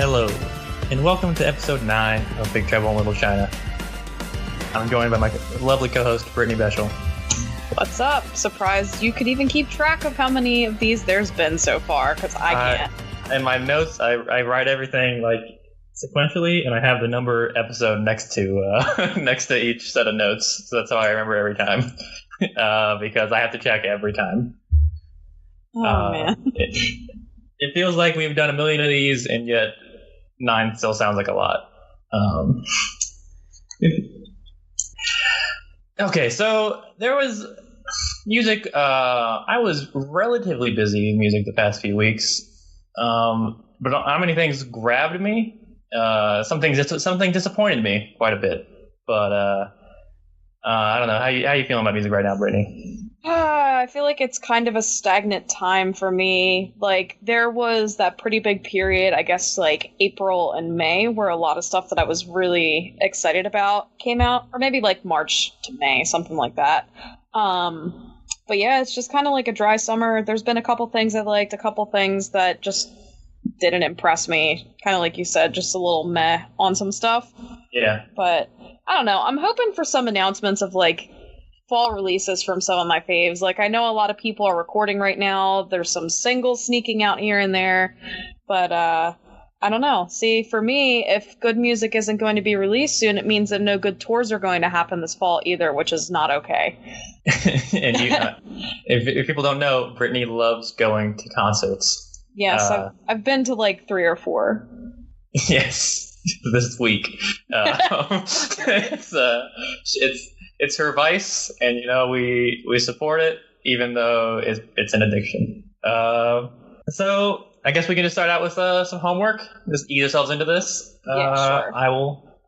Hello, and welcome to episode 9 of Big Treble and Little China. I'm joined by my lovely co-host, Brittany Beshel. What's up? Surprised you could even keep track of how many of these there's been so far, because I can't. In my notes, I write everything like sequentially, and I have the number episode next to each set of notes, so that's how I remember every time, because I have to check every time. Oh, man. It feels like we've done a million of these, and yet 9 still sounds like a lot. Okay, so there was music. I was relatively busy in music the past few weeks, but how many things grabbed me? Something disappointed me quite a bit. But I don't know. How you feeling about music right now, Brittany? I feel like it's kind of a stagnant time for me. Like, there was that pretty big period, I guess, like April and May, where a lot of stuff that I was really excited about came out, or maybe like March to May, something like that. But yeah, it's just kind of like a dry summer. There's been a couple things I liked, a couple things that just didn't impress me. Kind of like you said, just a little meh on some stuff. Yeah. But I don't know. I'm hoping for some announcements of like fall releases from some of my faves. Like, I know a lot of people are recording right now. There's some singles sneaking out here and there. But I don't know. See, for me, if good music isn't going to be released soon, it means that no good tours are going to happen this fall either, which is not okay. And if people don't know, Brittany loves going to concerts. Yes, I've been to like 3 or 4. Yes, this week. It's her vice, and we support it, even though it's an addiction. So I guess we can just start out with some homework. Just ease ourselves into this. Yeah, sure.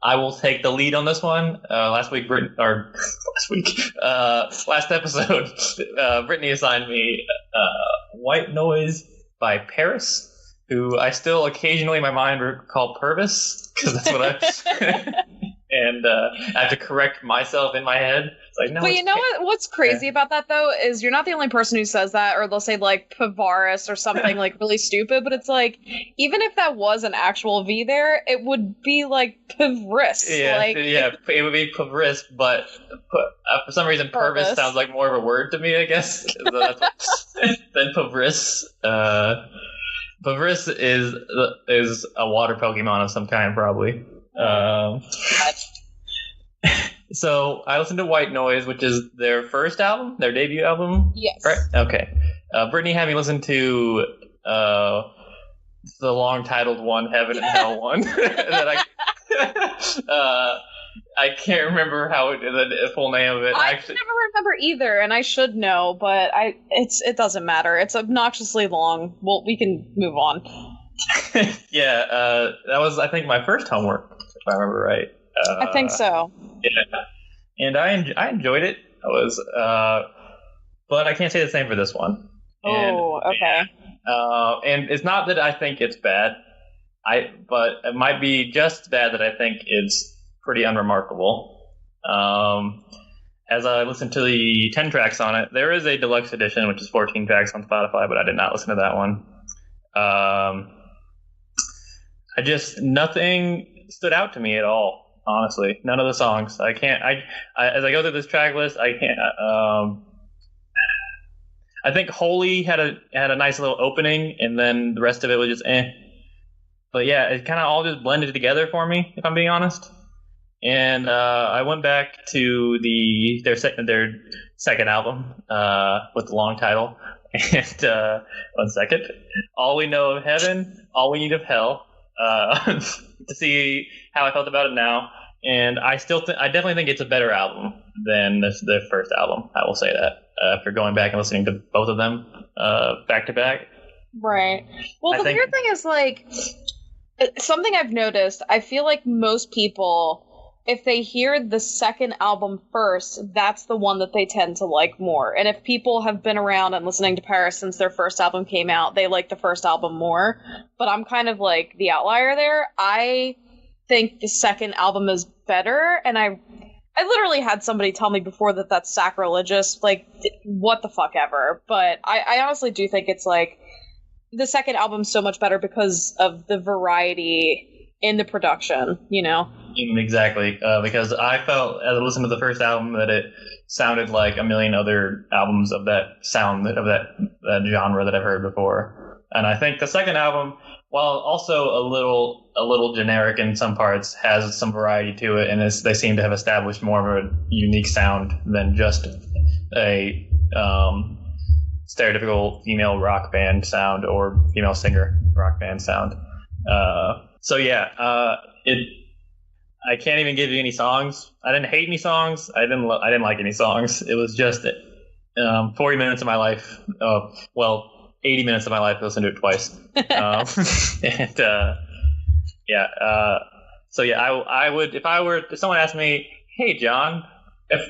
I will take the lead on this one. Last episode, Brittany assigned me "White Noise" by PVRIS, who I still occasionally in my mind call PVRIS, because that's what I. And I have to correct myself in my head. It's like, no. But you know what's crazy about that, though, is you're not the only person who says that, or they'll say, like, PVRIS or something, like, really stupid, but it's like, even if that was an actual V there, it would be, like, PVRIS. Yeah, it would be PVRIS, but for some reason, PVRIS sounds like more of a word to me, I guess, than PVRIS. PVRIS is a water Pokemon of some kind, probably. So I listened to White Noise, which is their first album, their debut album. Yes. Right. Okay. Brittany had me listen to the long titled one, Heaven and Hell one. That I can't remember the full name of it. I never remember either, and I should know, but it doesn't matter. It's obnoxiously long. Well, we can move on. Yeah, that was, I think, my first homework, if I remember right. I think so. Yeah, and I enjoyed it. But I can't say the same for this one. Okay. And it's not that I think it's bad. But it might be just bad that I think it's pretty unremarkable. As I listened to the 10 tracks on it, there is a deluxe edition, which is 14 tracks on Spotify, but I did not listen to that one. Nothing stood out to me at all, honestly. None of the songs. I as I go through this track list, I can't. I think Holy had a nice little opening, and then the rest of it was just eh. But yeah, it kind of all just blended together for me, if I'm being honest. And I went back to their second album with the long title. And 1 second, All We Know of Heaven, All We Need of Hell. To see how I felt about it now, and I definitely think it's a better album than their first album. I will say that after going back and listening to both of them back to back. Right. Well, the weird thing is, like, Something I've noticed, I feel like most people, if they hear the second album first, that's the one that they tend to like more. And if people have been around and listening to PVRIS since their first album came out, they like the first album more. But I'm kind of like the outlier there. I think the second album is better, and I literally had somebody tell me before that that's sacrilegious, like, what the fuck ever. But I honestly do think it's like, the second album's so much better because of the variety in the production, you know? Exactly, because I felt, as I listened to the first album, that it sounded like a million other albums of that sound, of that genre that I've heard before. And I think the second album, while also a little generic in some parts, has some variety to it, and they seem to have established more of a unique sound than just a stereotypical female rock band sound or female singer rock band sound. I can't even give you any songs. I didn't hate any songs. I didn't like any songs. It was just 40 minutes of my life. 80 minutes of my life. I listened to it twice. I would, if someone asked me, "Hey, John, have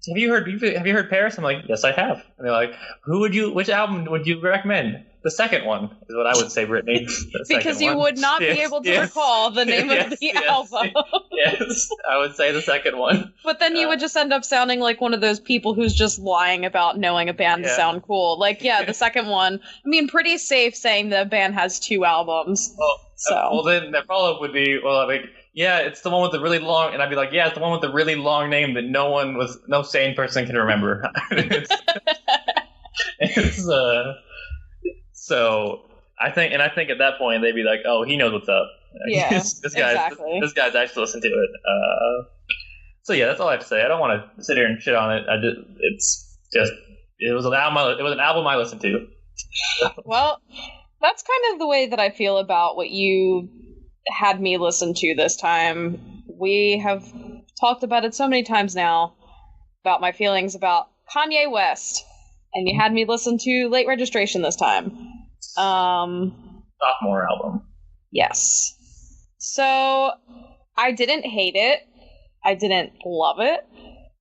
you heard PVRIS?" I'm like, "Yes, I have." And they're like, which album would you recommend? The second one is what I would say, Brittany. Because you would not be able to recall the name of the album. Yes, I would say the second one. But then you would just end up sounding like one of those people who's just lying about knowing a band to sound cool. Like, the second one. I mean, pretty safe saying the band has 2 albums. Well, then the follow-up would be, it's the one with the really long, and I'd be like, yeah, it's the one with the really long name that no sane person can remember. So I think at that point they'd be like, "Oh, he knows what's up." Yeah, this guy's actually listened to it. That's all I have to say. I don't want to sit here and shit on it. It was an album I listened to. Well, that's kind of the way that I feel about what you had me listen to this time. We have talked about it so many times now, about my feelings about Kanye West, and you had me listen to Late Registration this time. Sophomore album. Yes. So I didn't hate it. I didn't love it.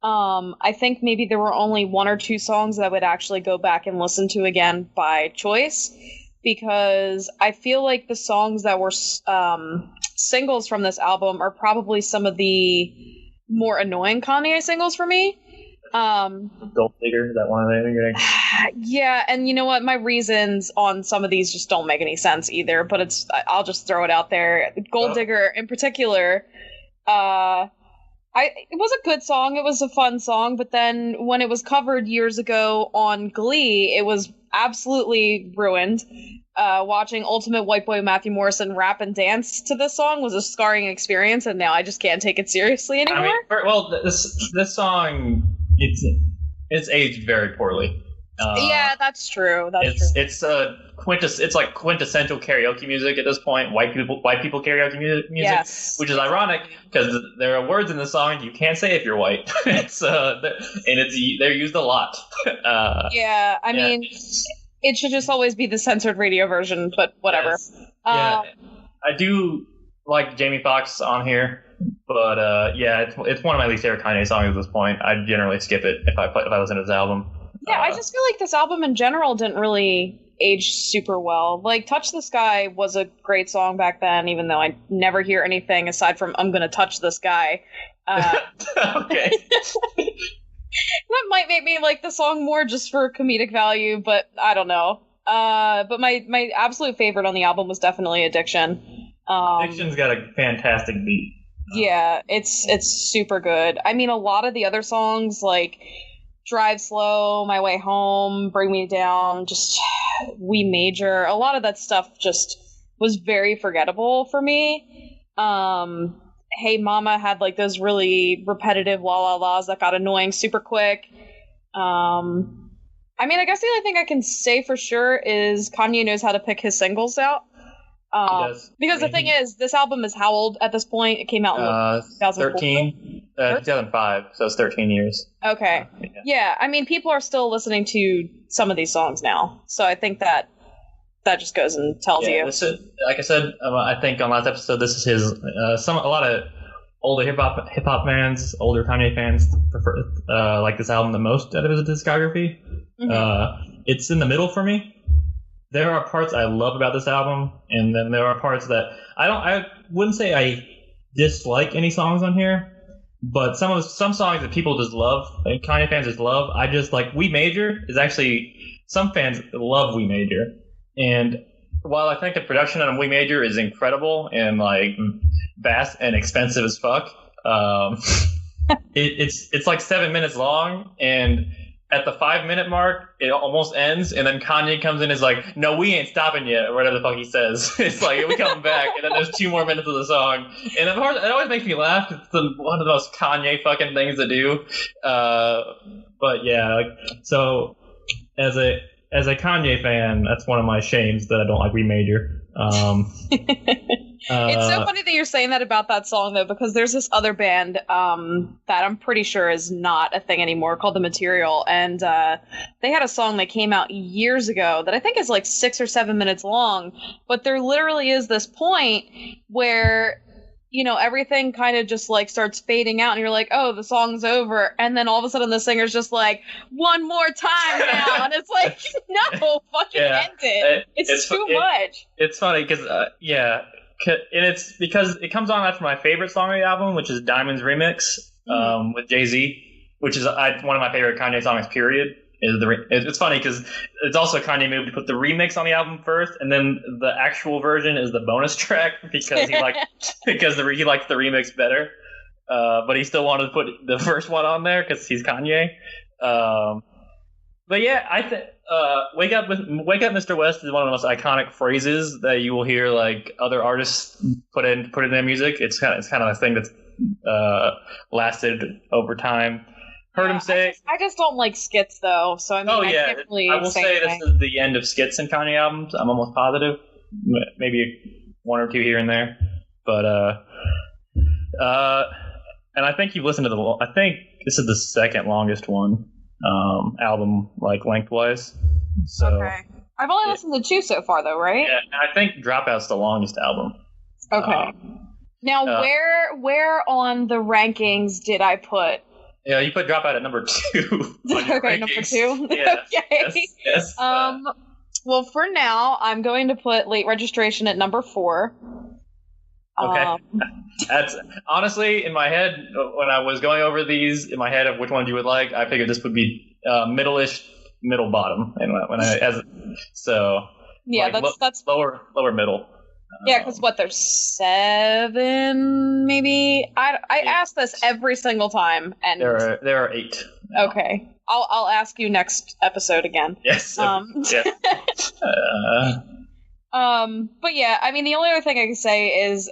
I think maybe there were only 1 or 2 songs that I would actually go back and listen to again by choice, because I feel like the songs that were singles from this album are probably some of the more annoying Kanye singles for me. Gold Digger, is that one of them? Yeah, and you know what? My reasons on some of these just don't make any sense either, but I'll just throw it out there. Gold Digger in particular, it was a good song, it was a fun song, but then when it was covered years ago on Glee, it was absolutely ruined. Watching Ultimate White Boy Matthew Morrison rap and dance to this song was a scarring experience, and now I just can't take it seriously anymore. This song, it's aged very poorly. That's true. It's like quintessential karaoke music at this point. White people karaoke music, yes. Which is ironic because there are words in the song you can't say if you're white. They're used a lot. I mean, it should just always be the censored radio version, but whatever. Yes. I do like Jamie Foxx on here, but it's one of my least favorite Kanye songs at this point. I generally skip it if I listen to his album. Yeah, I just feel like this album in general didn't really age super well. Like, Touch the Sky was a great song back then, even though I never hear anything aside from I'm gonna touch this guy. Okay. That might make me like the song more just for comedic value, but I don't know. But my absolute favorite on the album was definitely Addiction. Addiction's got a fantastic beat. Yeah, it's super good. I mean, a lot of the other songs, like Drive Slow, My Way Home, Bring Me Down, just We Major, a lot of that stuff just was very forgettable for me. Hey Mama had like those really repetitive la la la's that got annoying super quick. I mean, I guess the only thing I can say for sure is Kanye knows how to pick his singles out. Because the thing is, this album is how old at this point? It came out in 2005, so it's 13 years. Okay. Yeah, I mean, people are still listening to some of these songs now, so I think that that just goes and tells you. This is, like I said, I think on last episode, this is his. A lot of older hip hop fans, older Kanye fans prefer like this album the most out of his discography. It's in the middle for me. There are parts I love about this album, and then there are parts that I wouldn't say I dislike any songs on here, but some songs that people just love, and Kanye fans just love. I just like We Major is actually, some fans love We Major, and while I think the production on We Major is incredible and like vast and expensive as fuck, it's like 7 minutes long, and at the 5-minute mark, it almost ends, and then Kanye comes in and is like, no, we ain't stopping yet, or whatever the fuck he says. It's like, we come back, and then there's 2 more minutes of the song. And of course, it always makes me laugh, because it's one of the most Kanye fucking things to do. But yeah, like, so as a Kanye fan, that's one of my shames that I don't like We Major. It's so funny that you're saying that about that song, though, because there's this other band that I'm pretty sure is not a thing anymore called The Material, and they had a song that came out years ago that I think is like 6 or 7 minutes long, but there literally is this point where, you know, everything kind of just like starts fading out, and you're like, oh, the song's over, and then all of a sudden the singer's just like, one more time now, and it's like, no, fucking end it. It's too much. It's funny because and it's because it comes on after my favorite song on the album, which is Diamond's remix with Jay-Z, which is one of my favorite Kanye songs, period. It's funny because it's also a Kanye move to put the remix on the album first, and then the actual version is the bonus track because he liked the remix better. But he still wanted to put the first one on there because he's Kanye. But yeah, I think "Wake Up, Mr. West" is one of the most iconic phrases that you will hear like other artists put in their music. It's kind of a thing that's lasted over time. Heard him say, I just don't like skits though. So I mean, I can't really. I will say this is the end of skits in Kanye albums. I'm almost positive, maybe 1 or 2 here and there, but and I think you've listened to I think this is the second longest one. Album like lengthwise. So okay. I've only listened to 2 so far though, right? Yeah, and I think Dropout's the longest album. Okay. Now where on the rankings did I put? Yeah, you put Dropout at number 2. Okay, number 2. Yeah. Okay. Yes. Well, for now, I'm going to put Late Registration at number 4. Okay. That's honestly in my head when I was going over these in my head of which ones you would like. I figured this would be middle-ish, middle bottom, and yeah, like that's lower middle. Yeah, because there's 7 maybe. I ask this every single time, and there are 8. Now. Okay, I'll ask you next episode again. Yes. Yeah. But yeah, I mean, the only other thing I can say is,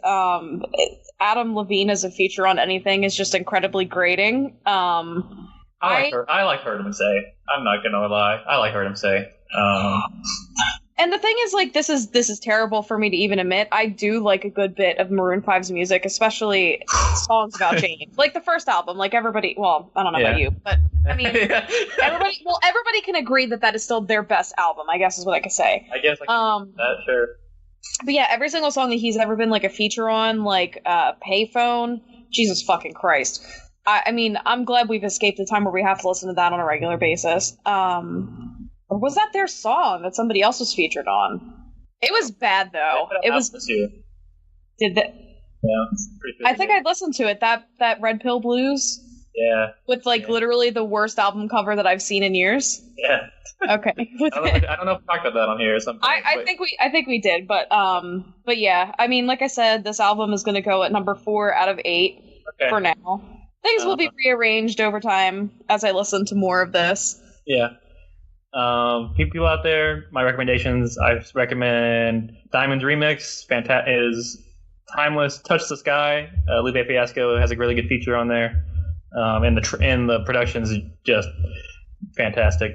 Adam Levine as a feature on anything is just incredibly grating. I like Heard Him Say. I'm not gonna lie. I like Heard Him Say. And the thing is, like, this is terrible for me to even admit. I do like a good bit of Maroon 5's music, especially songs about change. Like the first album, like everybody, well, I don't know about you, but I mean, everybody can agree that is still their best album, I guess is what I could say. I guess that, sure. But yeah, every single song that he's ever been like a feature on, like Payphone, Jesus fucking Christ. I mean, I'm glad we've escaped the time where we have to listen to that on a regular basis. Or was that their song that somebody else was featured on? It was bad though. It was. Did that? Yeah. I think I listened to it. That Red Pill Blues. Yeah. With literally the worst album cover that I've seen in years. Yeah. Okay. I don't know if we talked about that on here or something. I think we did, but yeah. I mean, like I said, this album is going to go at number 4 out of 8 for now. Things will be rearranged over time as I listen to more of this. Yeah. People out there, my recommendations, I recommend Diamond's remix, is timeless, Touch the Sky. Lupe Fiasco has a really good feature on there. And the production's just fantastic.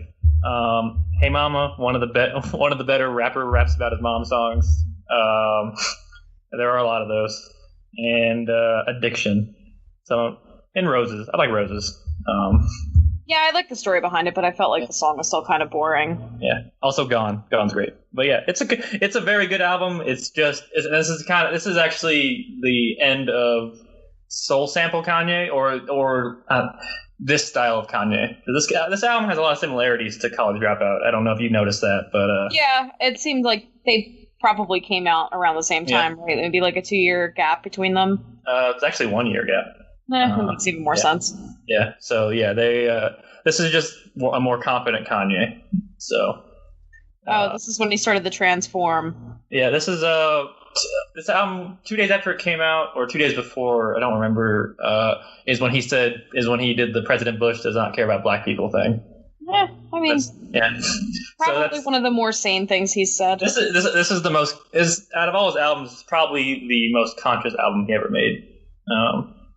Hey Mama, one of the better rapper raps about his mom songs. There are a lot of those. And Addiction. And Roses. I like Roses. Yeah, I like the story behind it, but I felt like the song was still kind of boring. Yeah. Also, Gone's great. But yeah, it's a very good album. This is actually the end of soul sample Kanye or this style of Kanye. This album has a lot of similarities to College Dropout. I don't know if you've noticed that, but yeah, it seemed like they probably came out around the same time, right? Maybe like a 2-year gap between them. It's actually 1 year gap. That makes even more sense. Yeah. So yeah, this is just a more confident Kanye. So. This is when he started the transform. Yeah, this album 2 days after it came out, or 2 days before, I don't remember. Is when he did the President Bush does not care about black people thing. Yeah, I mean, probably so one of the more sane things he's said. This is the most out of all his albums, probably the most conscious album he ever made.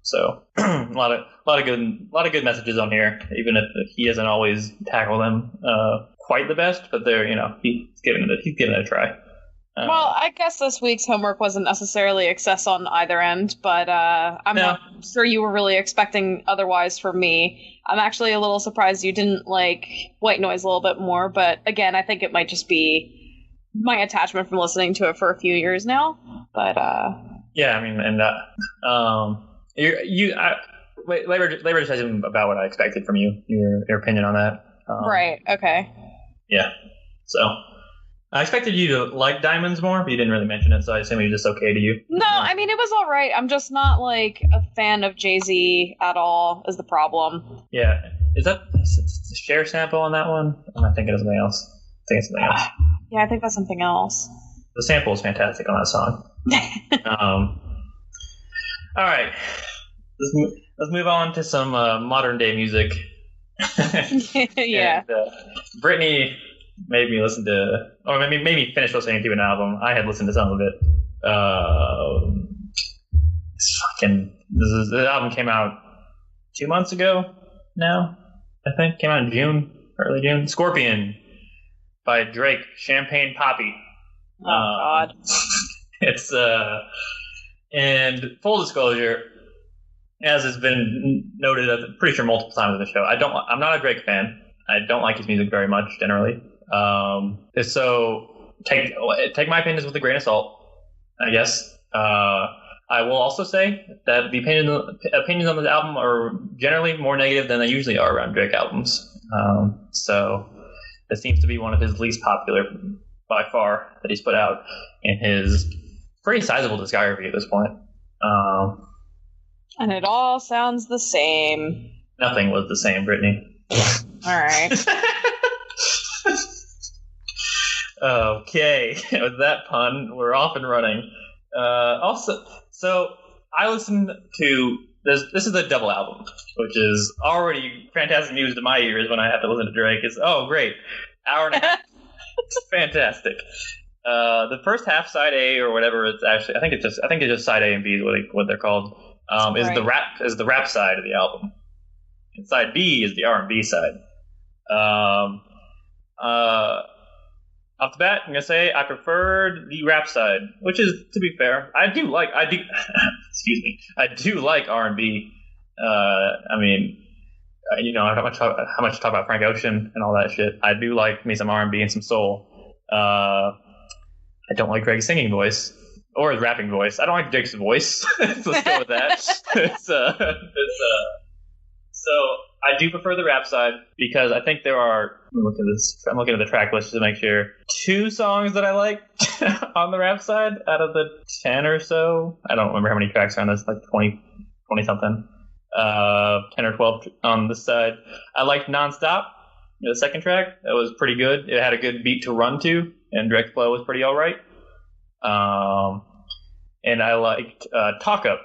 So a lot of good messages on here, even if he doesn't always tackle them quite the best, but they're he's giving it a try. Well, I guess this week's homework wasn't necessarily excess on either end, but I'm not sure you were really expecting otherwise from me. I'm actually a little surprised you didn't like White Noise a little bit more, but again, I think it might just be my attachment from listening to it for a few years now. But yeah, I mean, and Labor just says about what I expected from you. Your opinion on that, right? Okay. Yeah. So. I expected you to like Diamonds more, but you didn't really mention it, so I assume it was just okay to you. No, I mean, it was all right. I'm just not, like, a fan of Jay-Z at all, is the problem. Yeah. Is that a Cher sample on that one? I'm not thinking of something else. I think it's something else. Yeah, I think that's something else. The sample is fantastic on that song. All right. Let's move on to some modern-day music. Yeah. And, Brittany made me listen to, or made me finish listening to an album. I had listened to some of it. The album came out 2 months ago now, I think. Came out in June, early June. Scorpion by Drake, Champagne Poppy. Oh, God. It's, and full disclosure, as has been noted, I'm pretty sure multiple times on the show, I'm not a Drake fan. I don't like his music very much, generally. So take my opinions with a grain of salt, I guess. I will also say that the opinions on the album are generally more negative than they usually are around Drake albums. So it seems to be one of his least popular by far that he's put out in his pretty sizable discography at this point. And it all sounds the same. Nothing was the same, Brittany. All right. Okay, with that pun, we're off and running. So I listened to this. This is a double album, which is already fantastic news to my ears when I have to listen to Drake. It's great, hour and a half, fantastic. The first half, side A or whatever, it's actually I think it's just side A and B is what they're called. Is the rap side of the album, and side B is the R&B side. Off the bat, I'm gonna say I preferred the rap side, which is, to be fair, I do like R&B. I mean, how much to talk about Frank Ocean and all that shit. I do like me some R&B and some soul. I don't like Greg's singing voice or his rapping voice. I don't like Jake's voice. Let's go with that. So I do prefer the rap side because I think there are. I'm looking at the track list to make sure. 2 songs that I like on the rap side out of the 10 or so. I don't remember how many tracks are on this, like 20 something. 10 or 12 on this side. I liked Nonstop, the second track. That was pretty good. It had a good beat to run to, and Drake's flow was pretty all right. And I liked Talk Up,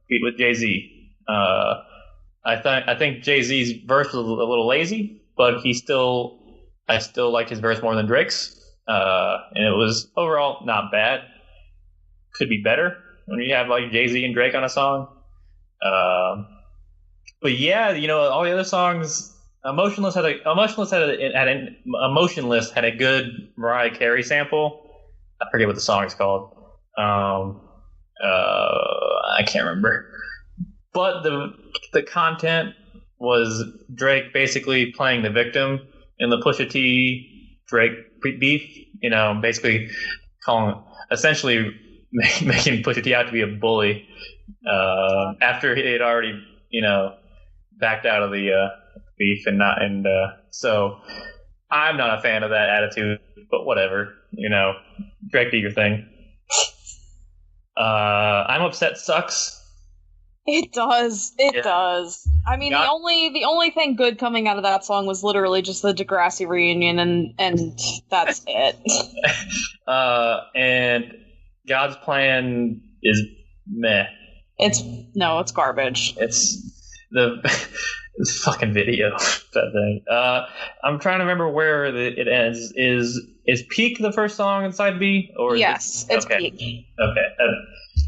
beat with Jay-Z. I think Jay-Z's verse was a little lazy, but I still liked his verse more than Drake's. And it was overall not bad. Could be better when you have like Jay-Z and Drake on a song. But yeah, all the other songs, Emotionless had a good Mariah Carey sample. I forget what the song is called. I can't remember. But the content was Drake basically playing the victim in the Pusha T Drake beef. Basically essentially making Pusha T out to be a bully after he had already backed out of the beef so I'm not a fan of that attitude, but whatever, Drake, do your thing. I'm Upset sucks. It does. It does. I mean, the only thing good coming out of that song was literally just the Degrassi reunion, and that's it. And God's Plan is meh. It's garbage. It's the fucking video, that thing. I'm trying to remember where it ends. Is Peak the first song in side B? Or yes, it's Peak. Okay.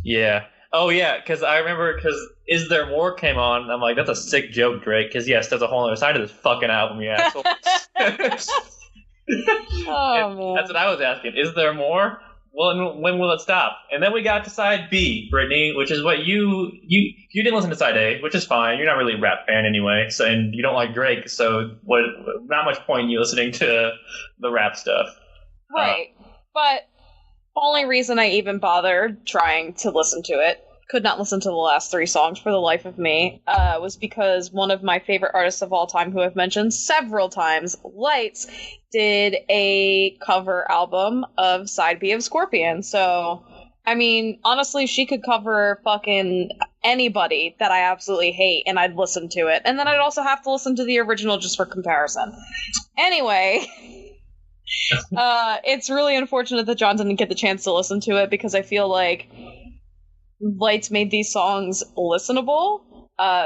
Yeah. Oh yeah, because I remember Is There More came on. I'm like, that's a sick joke, Drake. Because yes, there's a whole other side of this fucking album, you asshole. Oh man, that's what I was asking. Is there more? Well, when will it stop? And then we got to side B, Brittany, which is what you didn't listen to side A, which is fine. You're not really a rap fan anyway, and you don't like Drake, so not much point in you listening to the rap stuff. Right, but the only reason I even bothered trying to listen to it, could not listen to the last 3 songs for the life of me, was because one of my favorite artists of all time, who I've mentioned several times, Lights, did a cover album of Side B of Scorpion. So, I mean, honestly, she could cover fucking anybody that I absolutely hate, and I'd listen to it. And then I'd also have to listen to the original just for comparison. Anyway, it's really unfortunate that John didn't get the chance to listen to it, because I feel like Lights made these songs listenable.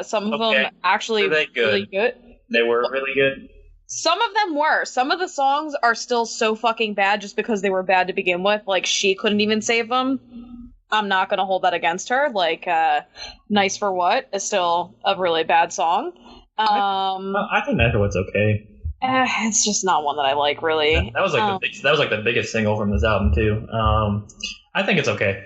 Some of them actually really good. They were really good. Some of them were. Some of the songs are still so fucking bad just because they were bad to begin with. Like, She couldn't even save them. I'm not going to hold that against her. Like, Nice for What is still a really bad song. I think Nice for What's okay. It's just not one that I like, really. Yeah, that was like the biggest single from this album too. I think it's okay.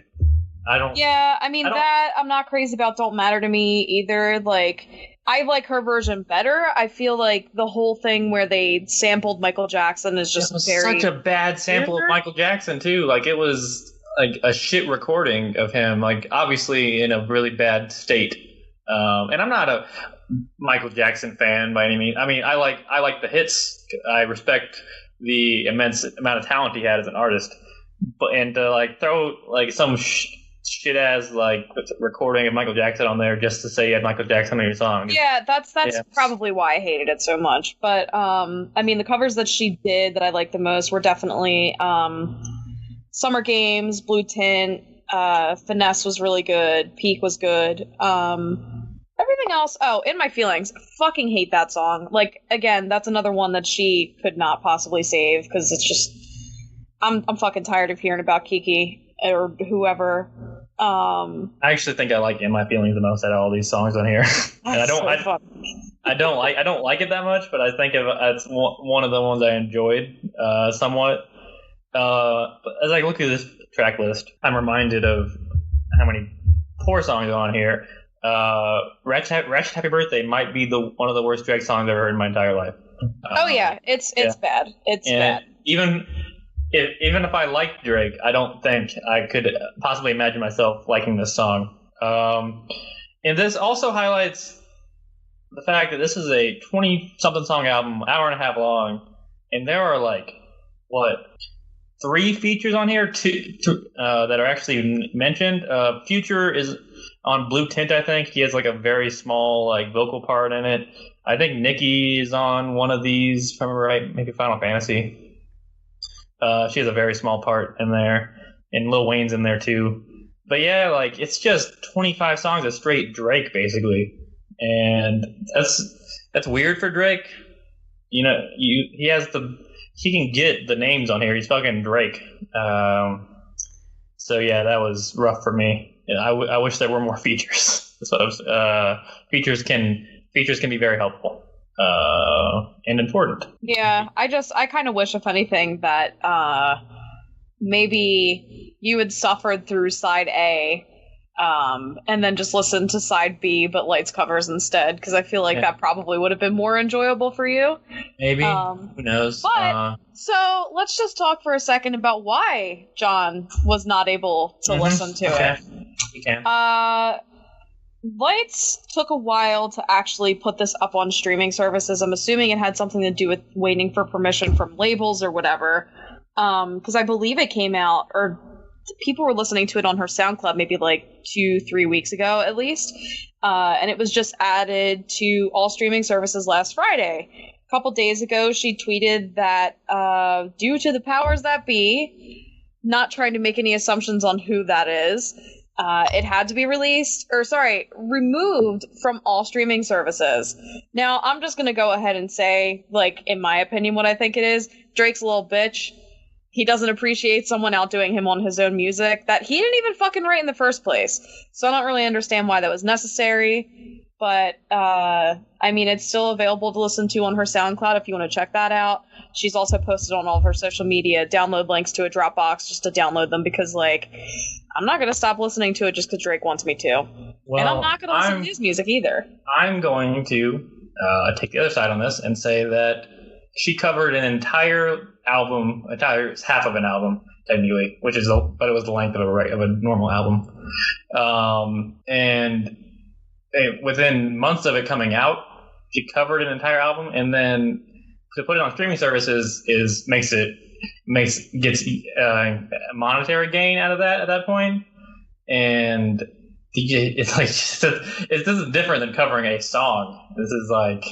I'm not crazy about Don't Matter to Me either. Like, I like her version better. I feel like the whole thing where they sampled Michael Jackson is just such a bad sample of Michael Jackson too. Like, it was like a shit recording of him, like obviously in a really bad state. And I'm not a Michael Jackson fan by any means. I mean, I like the hits. I respect the immense amount of talent he had as an artist. But to like throw like some shit ass like recording of Michael Jackson on there just to say you had Michael Jackson on your song. Yeah, that's probably why I hated it so much. But I mean, the covers that she did that I liked the most were definitely Summer Games, Blue Tint, Finesse was really good, Peak was good. Everything else, In My Feelings, fucking hate that song. Like, again, that's another one that she could not possibly save, because it's just, I'm fucking tired of hearing about Kiki or whoever. I actually think I like In My Feelings the most out of all these songs on here. And I don't like it that much, but I think it's one of the ones I enjoyed somewhat. But as I look at this track list, I'm reminded of how many poor songs are on here. Wretched Happy Birthday might be one of the worst Drake songs I've ever heard in my entire life. It's bad. It's bad. Even if I liked Drake, I don't think I could possibly imagine myself liking this song. And this also highlights the fact that this is a 20-something song album, hour and a half long, and there are like 3 features on here, two that are actually mentioned. Future is on Blue Tint, I think. He has like a very small like vocal part in it. I think Nicki is on one of these, if I remember right, maybe Final Fantasy. She has a very small part in there, and Lil Wayne's in there too. But yeah, like, it's just 25 songs of straight Drake basically, and that's weird for Drake. You know, he can get the names on here. He's fucking Drake. So yeah, that was rough for me. I wish there were more features. That's what I was. Features can be very helpful and important. Yeah, I kind of wish, if anything, that maybe you had suffered through side A and then just listen to side B, but Lights covers instead, because I feel like that probably would have been more enjoyable for you. Maybe. Who knows? But, so let's just talk for a second about why John was not able to listen to it. You can. Lights took a while to actually put this up on streaming services. I'm assuming it had something to do with waiting for permission from labels or whatever. Because I believe it came out, or people were listening to it on her SoundCloud maybe like 2-3 weeks ago at least. And it was just added to all streaming services last Friday. A couple days ago, she tweeted that due to the powers that be, not trying to make any assumptions on who that is, it had to be removed from all streaming services. Now, I'm just going to go ahead and say, like, in my opinion, what I think it is. Drake's a little bitch. He doesn't appreciate someone outdoing him on his own music that he didn't even fucking write in the first place. So I don't really understand why that was necessary. But, I mean, it's still available to listen to on her SoundCloud if you want to check that out. She's also posted on all of her social media download links to a Dropbox just to download them because, like, I'm not going to stop listening to it just because Drake wants me to. Well, and I'm not going to listen to his music either. I'm going to take the other side on this and say that she covered an entire album, half of an album, technically, but it was the length of a normal album. And within months of it coming out, she covered an entire album, and then to put it on streaming services gets a monetary gain out of that at that point, and it's like this is different than covering a song. This is like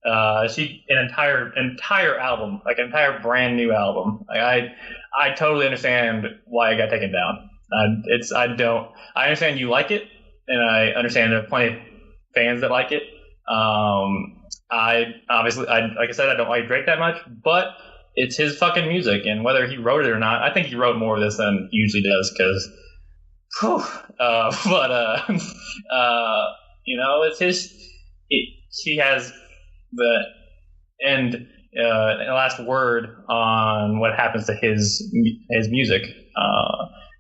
an entire album, like an entire brand new album. Like I totally understand why it got taken down. I understand you like it, and I understand there are plenty of fans that like it. Like I said, I don't like Drake that much, but it's his fucking music, and whether he wrote it or not, I think he wrote more of this than he usually does, because, it's his. He has the last word on what happens to his music.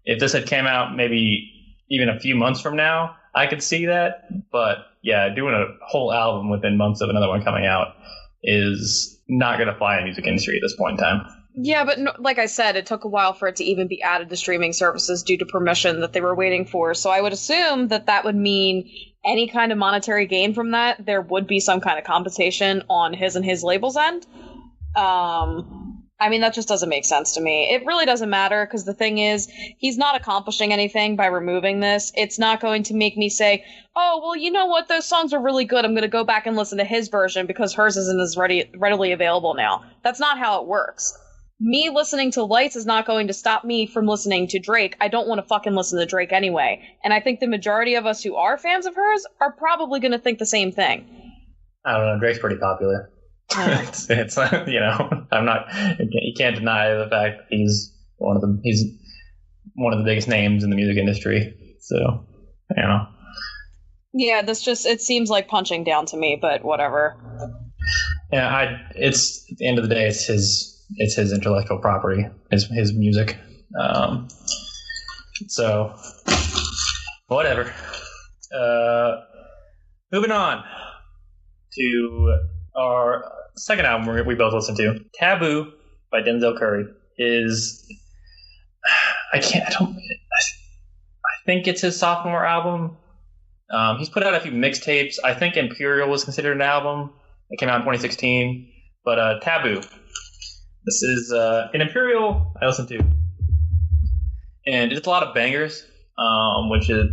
If this had came out maybe even a few months from now, I could see that, but yeah, doing a whole album within months of another one coming out is not going to fly in the music industry at this point in time. Yeah, but like I said, it took a while for it to even be added to streaming services due to permission that they were waiting for. So I would assume that would mean any kind of monetary gain from that, there would be some kind of compensation on his and his label's end. I mean, that just doesn't make sense to me. It really doesn't matter, because the thing is, he's not accomplishing anything by removing this. It's not going to make me say, oh, well, you know what, those songs are really good. I'm going to go back and listen to his version because hers isn't as readily available now. That's not how it works. Me listening to Lights is not going to stop me from listening to Drake. I don't want to fucking listen to Drake anyway. And I think the majority of us who are fans of hers are probably going to think the same thing. I don't know. Drake's pretty popular. It's I'm not. You can't deny the fact that he's one of the biggest names in the music industry. So, Yeah, it seems like punching down to me, but whatever. Yeah, it's at the end of the day, it's his intellectual property, his music. So, whatever. Moving on to our second album we both listened to, Taboo by Denzel Curry, I think it's his sophomore album. He's put out a few mixtapes. I think Imperial was considered an album. It came out in 2016. But Taboo. This is an Imperial I listened to. And it's a lot of bangers, which is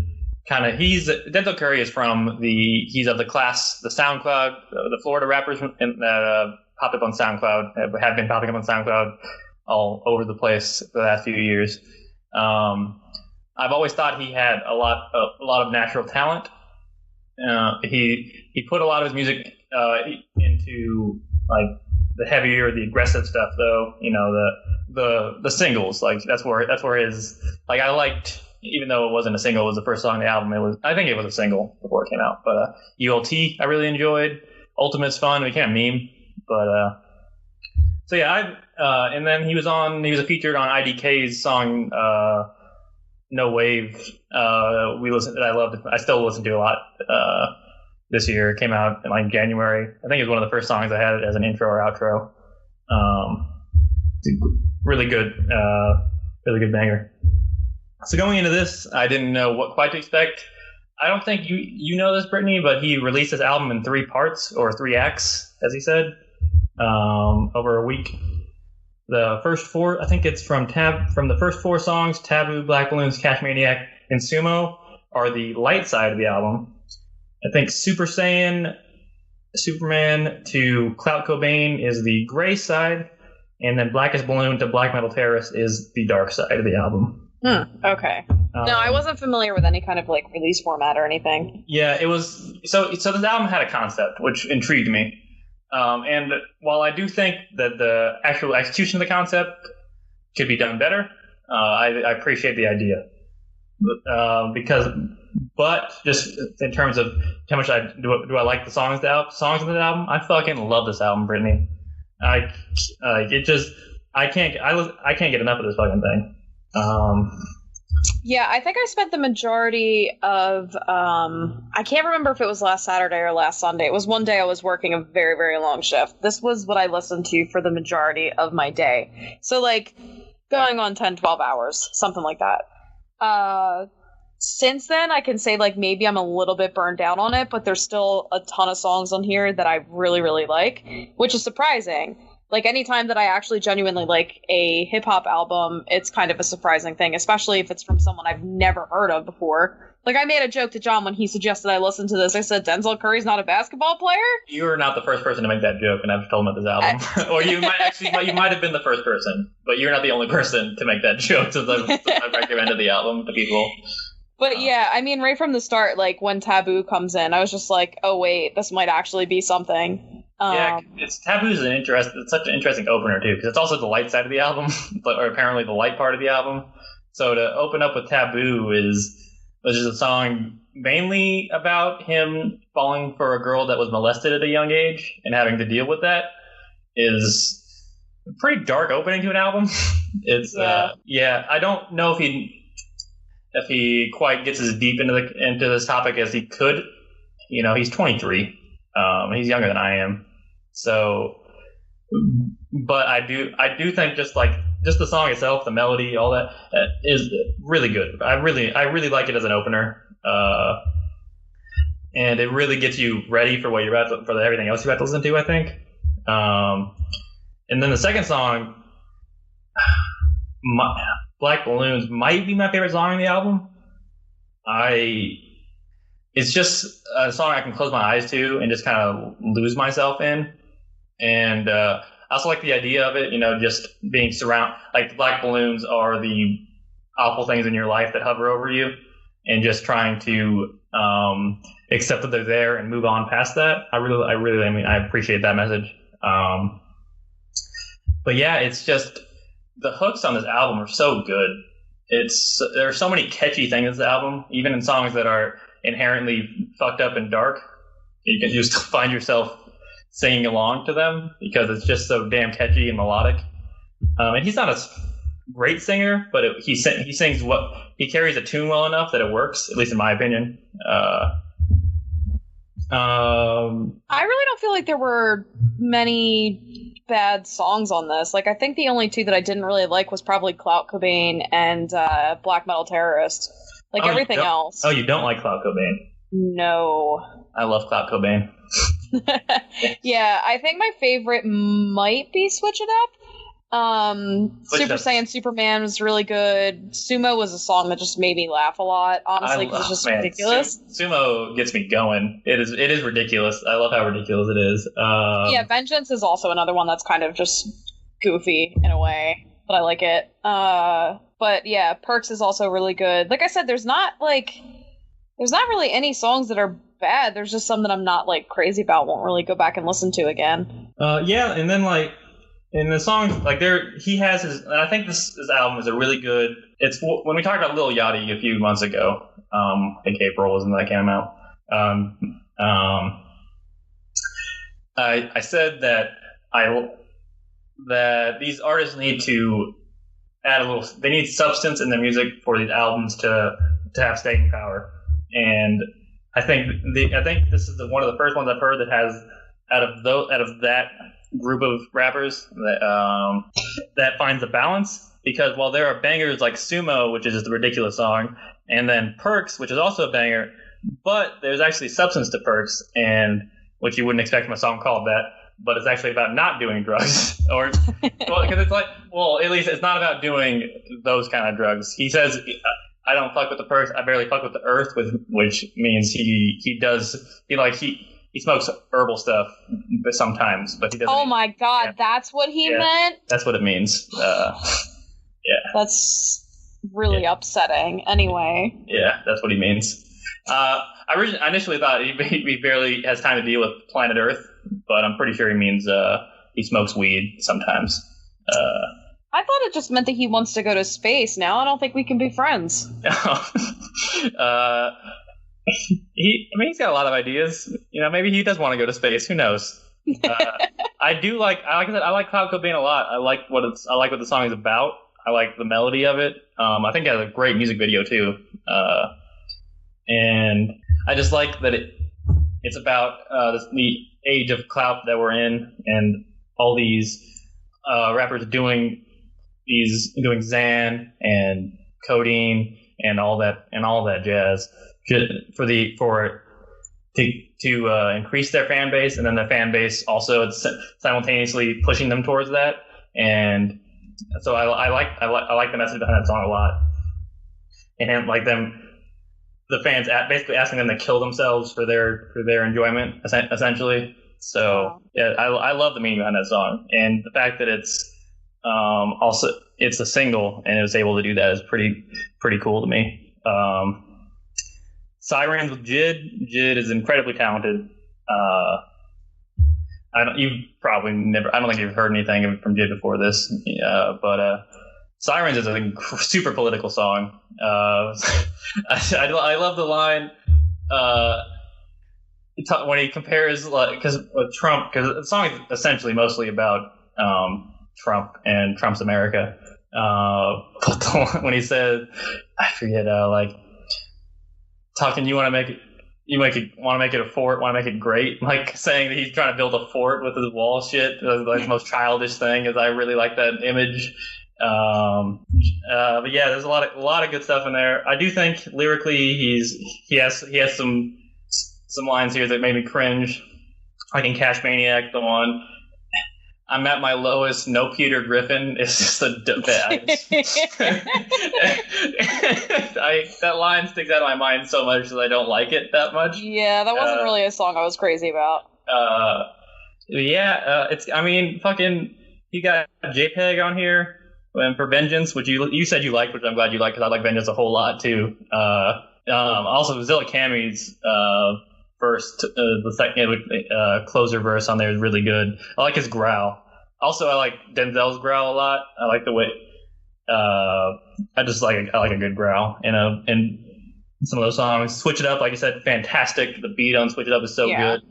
kind of, Denzel Curry is he's of the class, the SoundCloud, the Florida rappers that popped up on SoundCloud, have been popping up on SoundCloud all over the place for the last few years. I've always thought he had a lot of natural talent. He put a lot of his music into like the heavier, the aggressive stuff, though. The singles, like that's where his, like, I liked. Even though it wasn't a single, it was the first song on the album. I think it was a single before it came out. But ULT, I really enjoyed. Ultimate's fun. We can't meme, but so yeah. And then he was featured on IDK's song No Wave. I still listen to a lot. This year it came out in like January. I think it was one of the first songs I had as an intro or outro. Really good banger. So going into this, I didn't know what quite to expect. I don't think you know this, Brittany, but he released his album in 3 parts or 3 acts, as he said, over a week. The first 4, I think it's from the first 4 songs, Taboo, Black Balloons, Cash Maniac, and Sumo, are the light side of the album. I think Super Saiyan, Superman to Clout Cobain is the gray side, and then Blackest Balloon to Black Metal Terrorist is the dark side of the album. Okay. No, I wasn't familiar with any kind of like release format or anything. Yeah, it was so this album had a concept which intrigued me. And while I do think that the actual execution of the concept could be done better, I appreciate the idea. But just in terms of how much I like the songs of the album, I fucking love this album, Brittany. I can't get enough of this fucking thing. Yeah, I think I spent the majority of I can't remember if it was last Saturday or last Sunday. It was one day I was working a very, very long shift. This was what I listened to for the majority of my day. So like going on 10, 12 hours, something like that. Since then, I can say like maybe I'm a little bit burned out on it, but there's still a ton of songs on here that I really, really like, which is surprising. Like anytime that I actually genuinely like a hip hop album, it's kind of a surprising thing, especially if it's from someone I've never heard of before. Like I made a joke to John when he suggested I listen to this. I said, Denzel Curry's not a basketball player? You are not the first person to make that joke, and I've told him about this album. Or you might have been the first person, but you're not the only person to make that joke since I've recommended the album to people. But yeah, I mean, right from the start, like when Taboo comes in, I was just like, oh wait, this might actually be something. Yeah, Taboo's it's such an interesting opener too, because it's also the light side of the album, or apparently the light part of the album. So to open up with Taboo was just a song mainly about him falling for a girl that was molested at a young age and having to deal with that. Is a pretty dark opening to an album. It's I don't know if he quite gets as deep into this topic as he could. You know, he's 23. He's younger than I am. So, but I do think just the song itself, the melody, all that is really good. I really like it as an opener. And it really gets you ready for what for everything else you're about to listen to, I think. And then the second song, Black Balloons, might be my favorite song on the album. It's just a song I can close my eyes to and just kind of lose myself in. And I also like the idea of it, you know, just being surrounded, like the black balloons are the awful things in your life that hover over you, and just trying to accept that they're there and move on past that. I appreciate that message. But yeah, it's just the hooks on this album are so good. There are so many catchy things in this album, even in songs that are inherently fucked up and dark. You can just find yourself singing along to them because it's just so damn catchy and melodic. And he's not a great singer, but he sings he carries a tune well enough that it works, at least in my opinion. I really don't feel like there were many bad songs on this. Like, I think the only two that I didn't really like was probably Clout Cobain and Black Metal Terrorist. Like, everything else. Oh, you don't like Clout Cobain? No. I love Clout Cobain. Yeah, I think my favorite might be Switch It Up. Super Saiyan Superman was really good. Sumo was a song that just made me laugh a lot, honestly, because it's just ridiculous. Sumo gets me going. It is ridiculous. I love how ridiculous it is. Yeah, Vengeance is also another one that's kind of just goofy in a way, but I like it. But yeah, Perks is also really good. Like I said, there's not really any songs that are bad. There's just some that I'm not like crazy about, won't really go back and listen to again. Yeah, and then like in the songs, like he has his, and I think this album is a really good. It's when we talked about Lil Yachty a few months ago. I think April was when that came out. I said that these artists need to add a little. They need substance in their music for these albums to have staying power. And I think this is one of the first ones I've heard that has out of that group of rappers that finds a balance. Because while there are bangers like Sumo, which is just a ridiculous song, and then Perks, which is also a banger, but there's actually substance to Perks, and which you wouldn't expect from a song called that. But it's actually about not doing drugs, or because it's like, well, at least it's not about doing those kind of drugs. He says, "I don't fuck with the perks. I barely fuck with the earth," which means he smokes herbal stuff sometimes, but he doesn't. Oh my god, yeah. That's what he meant. That's what it means. That's really upsetting. Anyway. Yeah, that's what he means. I initially thought he barely has time to deal with planet Earth, but I'm pretty sure he means he smokes weed sometimes. I thought it just meant that he wants to go to space. Now I don't think we can be friends. He's got a lot of ideas. Maybe he does want to go to space. Who knows? I said, I like Cloud Cobain a lot. I like what the song is about. I like the melody of it. I think it has a great music video too. And I just like that it's about the age of clout that we're in, and all these rappers doing Xan and codeine and all that jazz to increase their fan base, and then the fan base also it's simultaneously pushing them towards that. And so I like the message behind that song a lot, and like the fans basically asking them to kill themselves for their enjoyment, essentially. So yeah, I love the meaning behind that song, and the fact that it's also it's a single and it was able to do that is pretty cool to me. Sirens with Jid. Jid is incredibly talented. I don't think you've heard anything from Jid before this, but Sirens is a super political song. I love the line when he compares, because Trump, because the song is essentially mostly about Trump and Trump's America. But when he said, I forget, talking, you want to make it a fort, want to make it great, like saying that he's trying to build a fort with his wall shit. Like the most childish thing is I really like that image. But yeah, there's a lot of good stuff in there. I do think lyrically he has some lines here that made me cringe, like in Cash Maniac, the one I'm at my lowest, no Peter Griffin. It's just that line sticks out of my mind so much that I don't like it that much. Yeah, that wasn't really a song I was crazy about. Fucking, you got JPEG on here, and for Vengeance, which you said you liked, which I'm glad you liked, because I like Vengeance a whole lot too. Also Zilla Cammy's the second closer verse on there is really good. I like his growl. Also, I like Denzel's growl a lot. I like the way I like a good growl in some of those songs. Switch It Up, like you said, fantastic. The beat on Switch It Up is so good.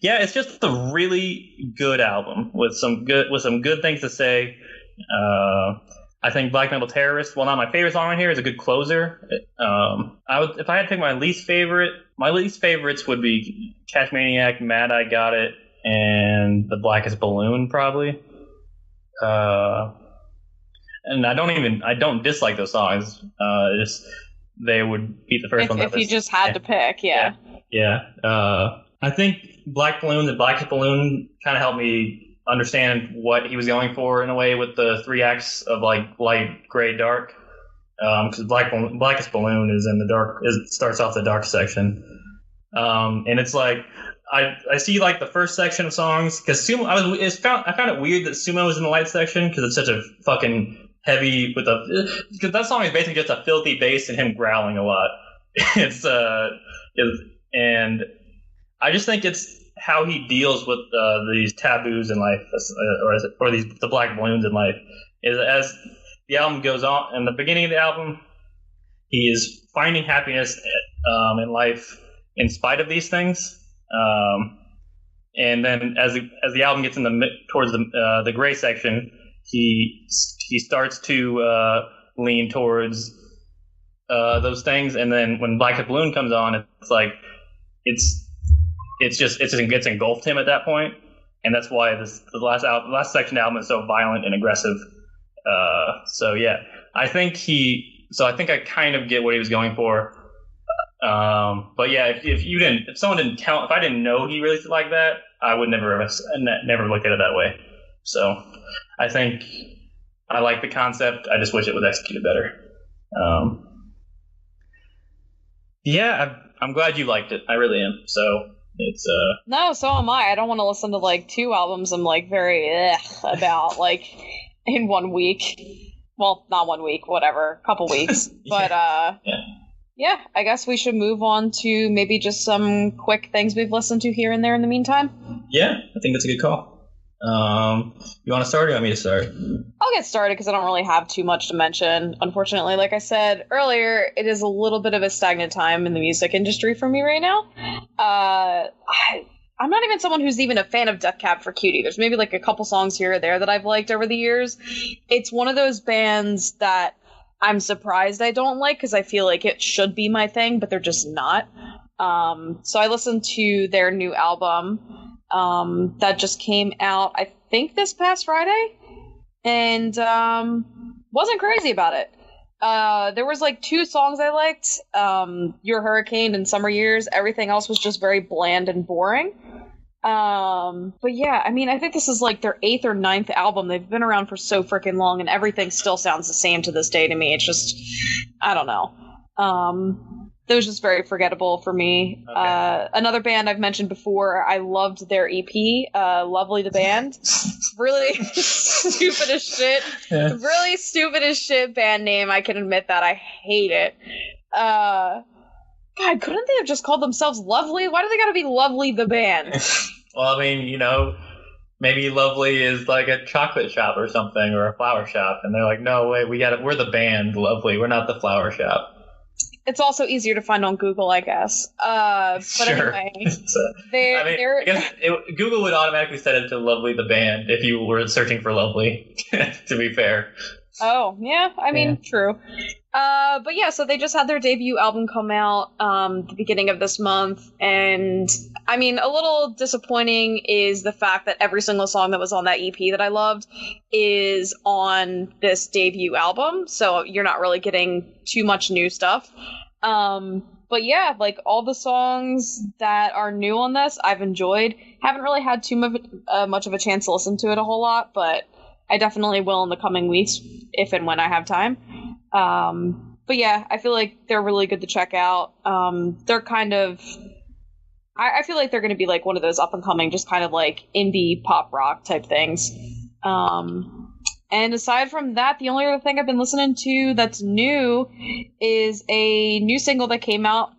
Yeah, it's just a really good album with some good things to say. I think Black Metal Terrorist, while not my favorite song on here, is a good closer. If I had to pick my least favorites would be Cash Maniac, Mad I Got It, and The Blackest Balloon, probably. And I don't dislike those songs. They would be the first one. If you just had to pick, yeah. I think Black Balloon and Blackest Balloon kind of helped me understand what he was going for in a way with the 3 acts of like light, gray, dark. Because Blackest Balloon is in the dark. It starts off the dark section, and it's like I see like the first section of songs because Sumo. I found it weird that Sumo was in the light section because it's such a fucking heavy because that song is basically just a filthy bass and him growling a lot. And I just think it's how he deals with these taboos in life, or the black balloons in life, is as the album goes on. In the beginning of the album, he is finding happiness in life in spite of these things, and then as the album gets towards the gray section, he starts to lean towards those things, and then when Black Hip Balloon comes on, it's like it's engulfed him at that point, and that's why the last section of the album is so violent and aggressive. So yeah, I think I kind of get what he was going for. But yeah, if I didn't know he released it like that, I would never looked at it that way. So I think I like the concept. I just wish it was executed better. Yeah, I'm glad you liked it. I really am. So it's No, so am I. I don't want to listen to like 2 albums I'm like very about like in 1 week. Well, not 1 week, whatever, couple weeks. But yeah, I guess we should move on to maybe just some quick things we've listened to here and there in the meantime. Yeah, I think that's a good call. You want to start or you want me to start? I'll get started because I don't really have too much to mention. Unfortunately, like I said earlier, it is a little bit of a stagnant time in the music industry for me right now. I'm not even someone who's even a fan of Death Cab for Cutie. There's maybe like a couple songs here or there that I've liked over the years. It's one of those bands that I'm surprised I don't like because I feel like it should be my thing, but they're just not. So I listened to their new album that just came out, I think, this past Friday, and wasn't crazy about it. There was like 2 songs I liked, Your Hurricane and Summer Years. Everything else was just very bland and boring. But yeah, I mean, I think this is like their 8th or 9th album. They've been around for so freaking long, and everything still sounds the same to this day to me. It's just, I don't know. It was just very forgettable for me. Okay. Another band I've mentioned before, I loved their EP, Lovely the Band. Really stupid as shit. Yeah. Really stupid as shit band name. I can admit that. I hate it. God, couldn't they have just called themselves Lovely? Why do they gotta be Lovely the Band? Well, I mean, maybe Lovely is like a chocolate shop or something, or a flower shop, and they're like, no, wait, we're the band Lovely, we're not the flower shop. It's also easier to find on Google, I guess. But sure. Anyway, I guess Google would automatically set it to Lovely the Band if you were searching for Lovely, to be fair. Oh, yeah, I mean, true. But yeah, so they just had their debut album come out the beginning of this month, and I mean, a little disappointing is the fact that every single song that was on that EP that I loved is on this debut album, so you're not really getting too much new stuff. But yeah, like all the songs that are new on this, I've enjoyed. Haven't really had too much of a chance to listen to it a whole lot, but I definitely will in the coming weeks, if and when I have time. But yeah, I feel like they're really good to check out. They're kind of, I feel like they're going to be like one of those up and coming, just kind of like indie pop rock type things. And aside from that, the only other thing I've been listening to that's new is a new single that came out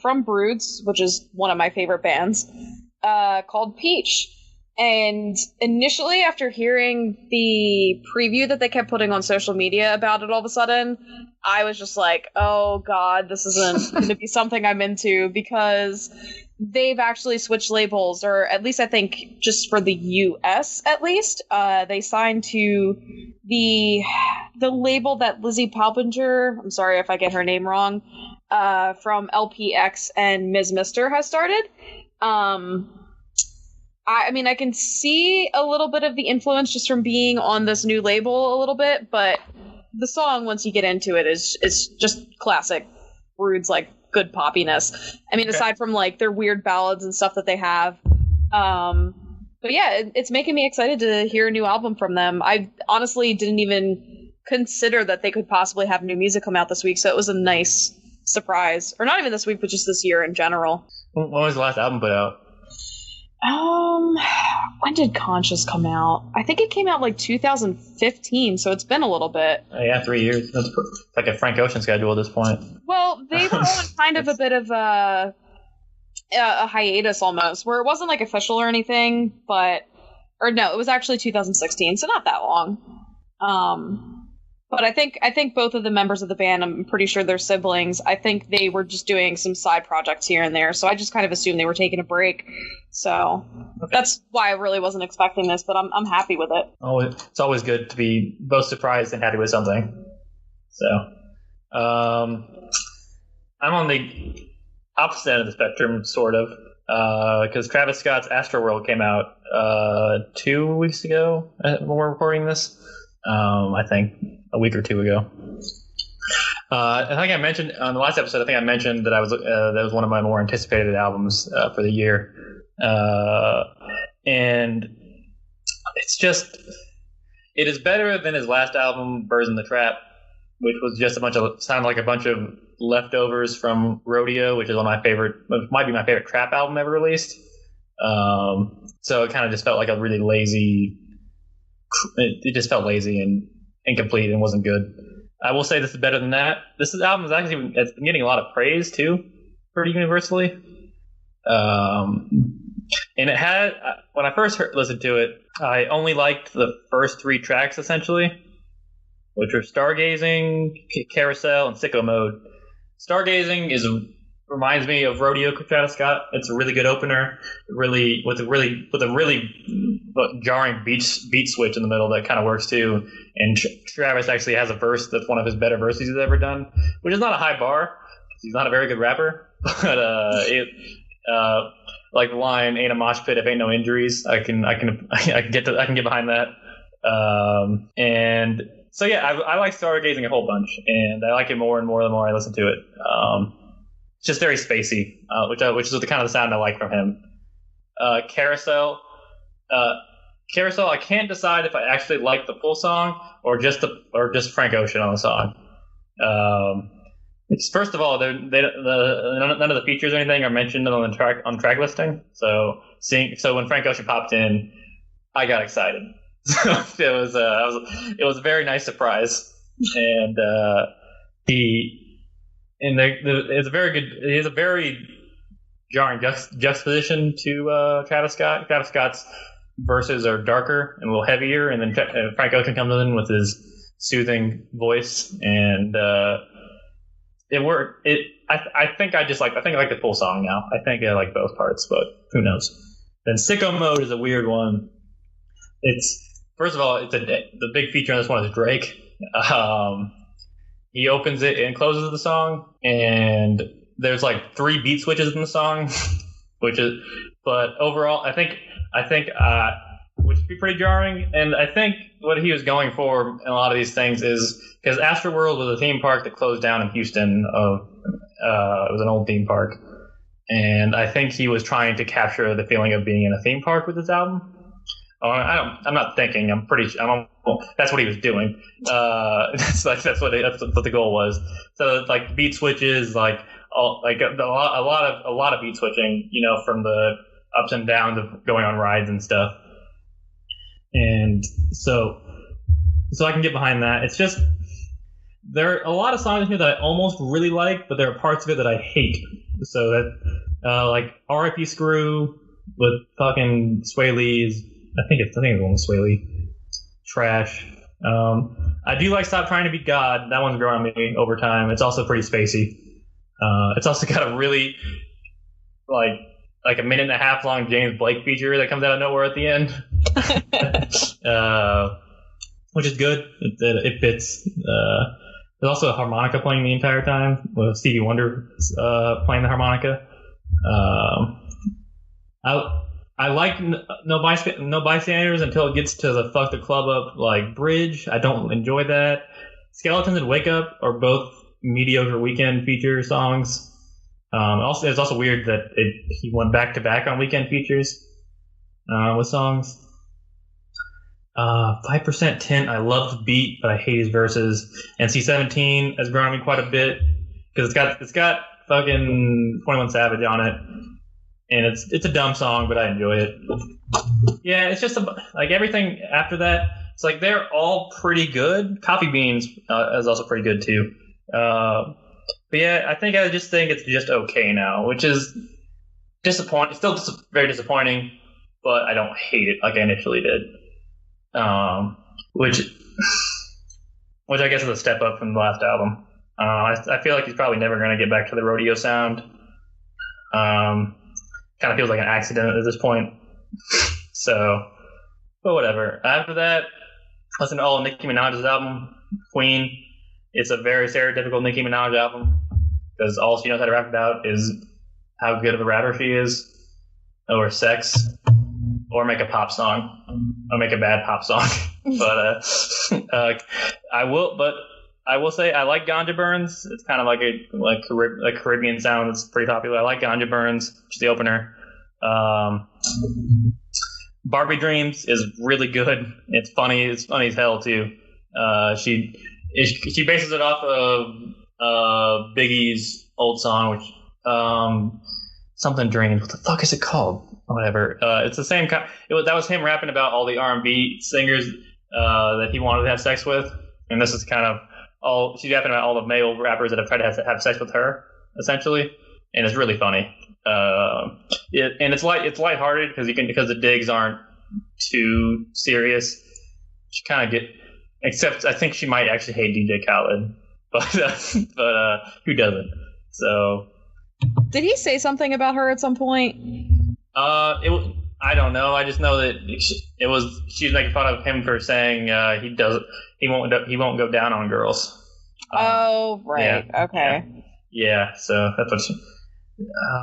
from Broods, which is one of my favorite bands, called Peach. And initially, after hearing the preview that they kept putting on social media about it all of a sudden, I was just like, oh god, this isn't going to be something I'm into, because they've actually switched labels, or at least I think just for the US at least. They signed to the label that Lizzie Palpinger, I'm sorry if I get her name wrong, from LPX and Ms. Mister has started. I mean, I can see a little bit of the influence just from being on this new label a little bit, but the song, once you get into it, is just classic Broods, like, good poppiness. I mean, aside from, like, their weird ballads and stuff that they have. But yeah, it's making me excited to hear a new album from them. I honestly didn't even consider that they could possibly have new music come out this week, so it was a nice surprise. Or not even this week, but just this year in general. When was the last album put out? When did Conscious come out? I think it came out like 2015, so it's been a little bit. Yeah, 3 years. That's like a Frank Ocean schedule at this point. Well, they were on kind of a bit of a hiatus almost, where it wasn't like official or anything, but, or no, it was actually 2016, so not that long. But I think both of the members of the band, I'm pretty sure they're siblings. I think they were just doing some side projects here and there. So I just kind of assumed they were taking a break. So that's why I really wasn't expecting this, but I'm happy with it. It's always good to be both surprised and happy with something. So, I'm on the opposite end of the spectrum, sort of, because Travis Scott's Astroworld came out 2 weeks ago when we're recording this. I think a week or two ago. I think I mentioned on the last episode. I think I mentioned that that was one of my more anticipated albums for the year, and it is better than his last album, Birds in the Trap, which was just sounded like a bunch of leftovers from Rodeo, which might be my favorite trap album ever released. So it kind of just felt like a really lazy. It just felt lazy and incomplete and wasn't good. I will say this is better than that. This album it's been getting a lot of praise too, pretty universally. And it had, when I first listened to it, I only liked the first 3 tracks essentially, which were Stargazing, Carousel, and Sicko Mode. Stargazing reminds me of Rodeo Travis Scott. It's a really good opener, with a really jarring beat switch in the middle that kind of works too. And Travis actually has a verse that's one of his better verses he's ever done, which is not a high bar. He's not a very good rapper, but like the line "Ain't a mosh pit if ain't no injuries." I can get behind that. And so yeah, I like Stargazing a whole bunch, and I like it more and more the more I listen to it. It's just very spacey, which is the kind of the sound I like from him. Carousel, I can't decide if I actually like the full song or just Frank Ocean on the song. First of all, none of the features or anything are mentioned on the track listing. So when Frank Ocean popped in, I got excited. it was a very nice surprise, and it's a very good. It is a very jarring juxtaposition to Travis Scott. Travis Scott's verses are darker and a little heavier, and then Frank Ocean comes in with his soothing voice, and it worked. I think I like the full song now. I think I like both parts, but who knows? Then Sicko Mode is a weird one. First of all, the big feature on this one is Drake. He opens it and closes the song, and there's like 3 beat switches in the song, but overall, I think which would be pretty jarring. And I think what he was going for in a lot of these things is because Astroworld was a theme park that closed down in Houston. It was an old theme park, and I think he was trying to capture the feeling of being in a theme park with this album. I'm not thinking. I'm pretty sure. That's what he was doing. That's what the goal was. So like beat switches, a lot of beat switching. From the ups and downs of going on rides and stuff. And so I can get behind that. It's just there are a lot of songs in here that I almost really like, but there are parts of it that I hate. So that like R.I.P. Screw with fucking Sway Lee's. I think it's the one with Sway Lee. Trash. I do like Stop Trying to Be God. That one's growing on me over time. It's also pretty spacey. It's also got a really like a minute and a half long James Blake feature that comes out of nowhere at the end, which is good. It fits. There's also a harmonica playing the entire time with Stevie Wonder playing the harmonica. I like No Bystanders until it gets to the Fuck the Club Up bridge. I don't enjoy that. Skeletons and Wake Up are both mediocre Weekend feature songs. It's also weird that he went back to back on Weekend features with songs. 5% Tint, I love the beat, but I hate his verses. And C-17 has grown on me quite a bit because it's got fucking 21 Savage on it. And it's a dumb song, but I enjoy it. Yeah, it's just everything after that. It's like they're all pretty good. Coffee Beans is also pretty good too. But yeah, I just think it's just okay now, which is disappointing. It's still very disappointing, but I don't hate it like I initially did. Which which I guess is a step up from the last album. I feel like he's probably never going to get back to the rodeo sound. Kind of feels like an accident at this point. So, but whatever. After that, listen to all of Nicki Minaj's album, Queen. It's a very stereotypical Nicki Minaj album because all she knows how to rap about is how good of a rapper she is, or sex, or make a pop song, or make a bad pop song. But I will say I like Ganja Burns. It's kind of like a Caribbean sound that's pretty popular. I like Ganja Burns, which is the opener. Barbie Dreams is really good. It's funny. It's funny as hell too. She bases it off of Biggie's old song, which something Dreams. What the fuck is it called? Whatever. It's the same kind. That was him rapping about all the R&B singers that he wanted to have sex with, and this is kind of all. She's rapping about all the male rappers that have tried to have sex with her, essentially, and it's really funny. And it's lighthearted because the digs aren't too serious. She kind of get, except I think she might actually hate DJ Khaled, but who doesn't? So, did he say something about her at some point? I don't know. I just know that she's making fun of him for saying he won't go down on girls. Oh right, yeah, okay. Yeah, so that's what she.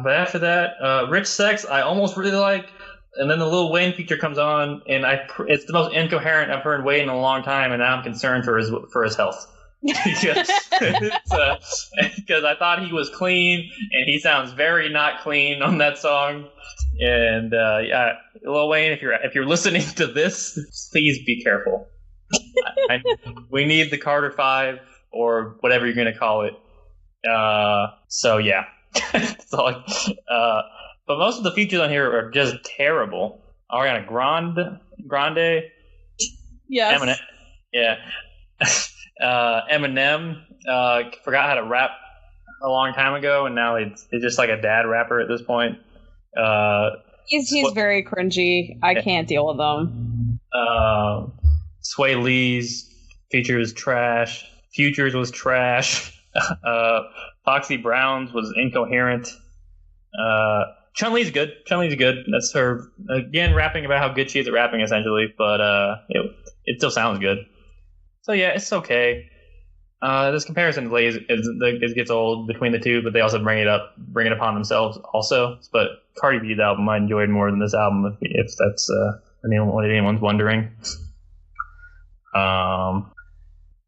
But after that, Rich Sex, I almost really like, and then the Lil Wayne feature comes on, and it's the most incoherent I've heard Wayne in a long time, and now I'm concerned for his health. Because I thought he was clean, and he sounds very not clean on that song. And yeah, Lil Wayne, if you're listening to this, please be careful. We need the Carter 5 or whatever you're going to call it. So yeah. But most of the features on here are just terrible. Ariana Grande. Yes. Eminem. Yeah. Eminem forgot how to rap a long time ago, and now it's just like a dad rapper at this point. He's very cringy. I can't deal with them. Sway Lee's features trash. Futures was trash. Foxy Brown's was incoherent. Chun-Li's good. That's her again rapping about how good she is at rapping, essentially. But it still sounds good. So yeah, it's okay. This comparison it gets old between the two, but they also bring it upon themselves also. But Cardi B's album I enjoyed more than this album, if that's what anyone's wondering.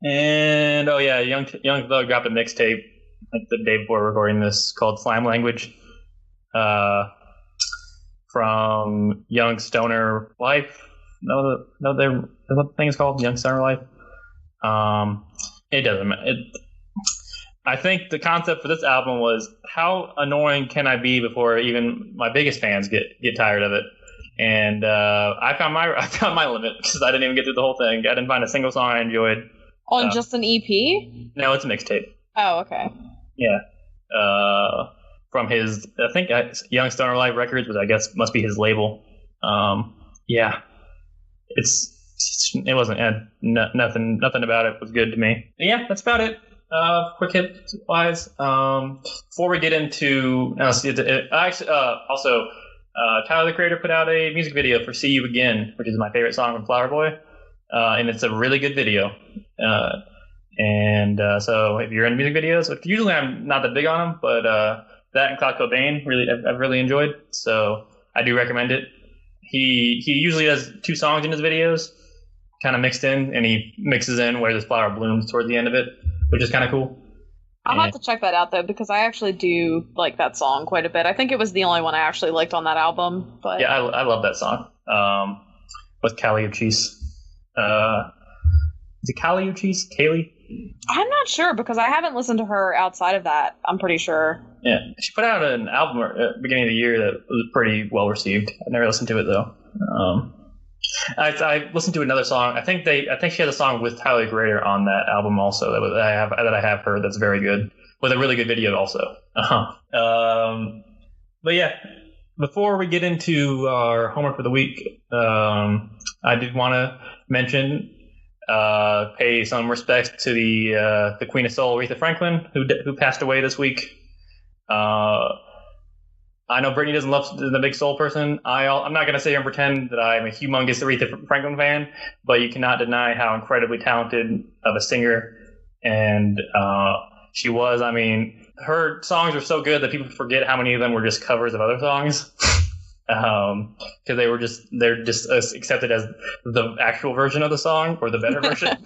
And oh yeah, Young Thug dropped a mixtape like the day before recording this called Slime Language, from Young Stoner Life. What the thing is called, Young Stoner Life. It doesn't matter. I think the concept for this album was how annoying can I be before even my biggest fans get tired of it. And I found my limit because I didn't even get through the whole thing. I didn't find a single song I enjoyed. On just an EP? No, it's a mixtape. Oh, okay. Yeah. From his, I think, Young Stoner Life Records, which I guess must be his label. Yeah. It wasn't nothing about it was good to me. But yeah, that's about it. Quick hit wise. Before we get into also Tyler the Creator put out a music video for "See You Again," which is my favorite song from Flower Boy, and it's a really good video. So if you're into music videos, which usually I'm not that big on them, but that and Cloud Cobain I've really enjoyed, so I do recommend it. He usually does 2 songs in his videos, kind of mixed in, and he mixes in where this flower blooms towards the end of it, which is kind of cool. I'll have to check that out though, because I actually do like that song quite a bit. I think it was the only one I actually liked on that album. But yeah, I love that song. With Kali Uchis. Is it Kali Uchis? Kaylee? I'm not sure because I haven't listened to her outside of that. I'm pretty sure. Yeah, she put out an album at the beginning of the year that was pretty well received. I never listened to it though. I listened to another song. I think she had a song with Tyler the Creator on that album also that I have heard that's very good, with a really good video also. But yeah, before we get into our homework for the week, I did want to mention pay some respect to the Queen of Soul, Aretha Franklin, who passed away this week. I know Brittany doesn't love the big soul person. I'm not going to sit here and pretend that I'm a humongous Aretha Franklin fan, but you cannot deny how incredibly talented of a singer and she was. I mean, her songs are so good that people forget how many of them were just covers of other songs. Because they're just accepted as the actual version of the song or the better version.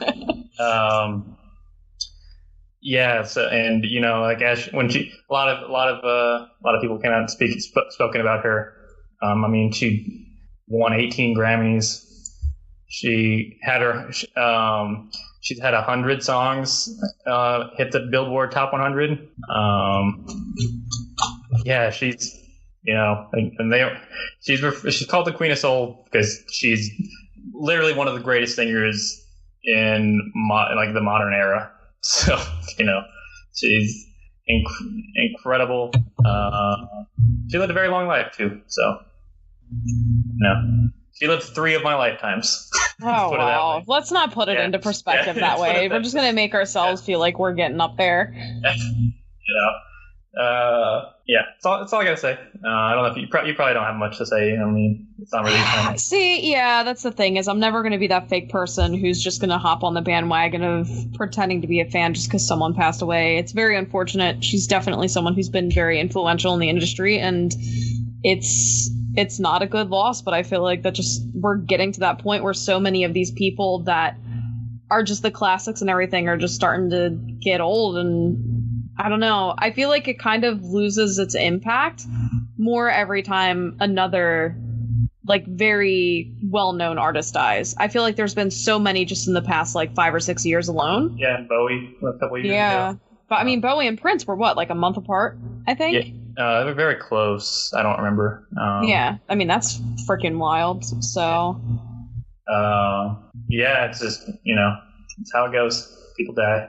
Yeah, so, and you know, like when she a lot of people came out and spoken about her. I mean, she won 18 Grammys. She had she's had 100 songs hit the Billboard Top 100. Yeah, she's, you know, and she's called the Queen of Soul because she's literally one of the greatest singers in like the modern era. So, you know, she's incredible. She lived a very long life too. So, you know, she lived 3 of my lifetimes. Oh wow! Let's not put it into perspective that way. We're just gonna make ourselves feel like we're getting up there. You know. Yeah, that's all I gotta say. I don't know if you probably don't have much to say. I mean, it's not really fun. See, yeah, that's the thing is I'm never going to be that fake person who's just going to hop on the bandwagon of pretending to be a fan just because someone passed away. It's very unfortunate. She's definitely someone who's been very influential in the industry, and it's not a good loss, but I feel like that just we're getting to that point where so many of these people that are just the classics and everything are just starting to get old, and I don't know. I feel like it kind of loses its impact more every time another, like, very well-known artist dies. I feel like there's been so many just in the past, like, 5 or 6 years alone. Yeah, Bowie a couple years ago. But, I mean, Bowie and Prince were, what, like a month apart, I think? Yeah, they were very close. I don't remember. Yeah, I mean, that's freaking wild, so... Yeah, it's just, you know, it's how it goes. People die.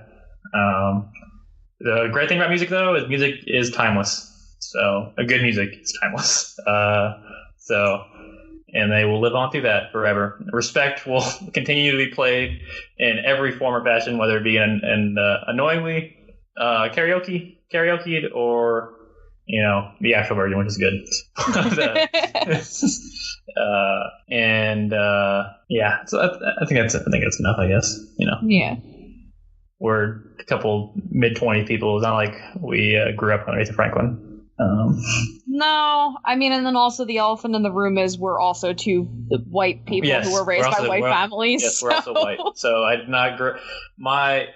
The great thing about music, though, is music is timeless. So, a good music is timeless. And they will live on through that forever. Respect will continue to be played in every form or fashion, whether it be annoyingly karaoke or, you know, the actual version, which is good. Yeah, so I think that's enough, I guess. You know. Yeah. We're a couple mid-20s people. It's not like we grew up on Aretha Franklin. No, I mean, and then also the elephant in the room is we're also 2 white people who were raised by white families. Yes, we're also white. So I did not grow. I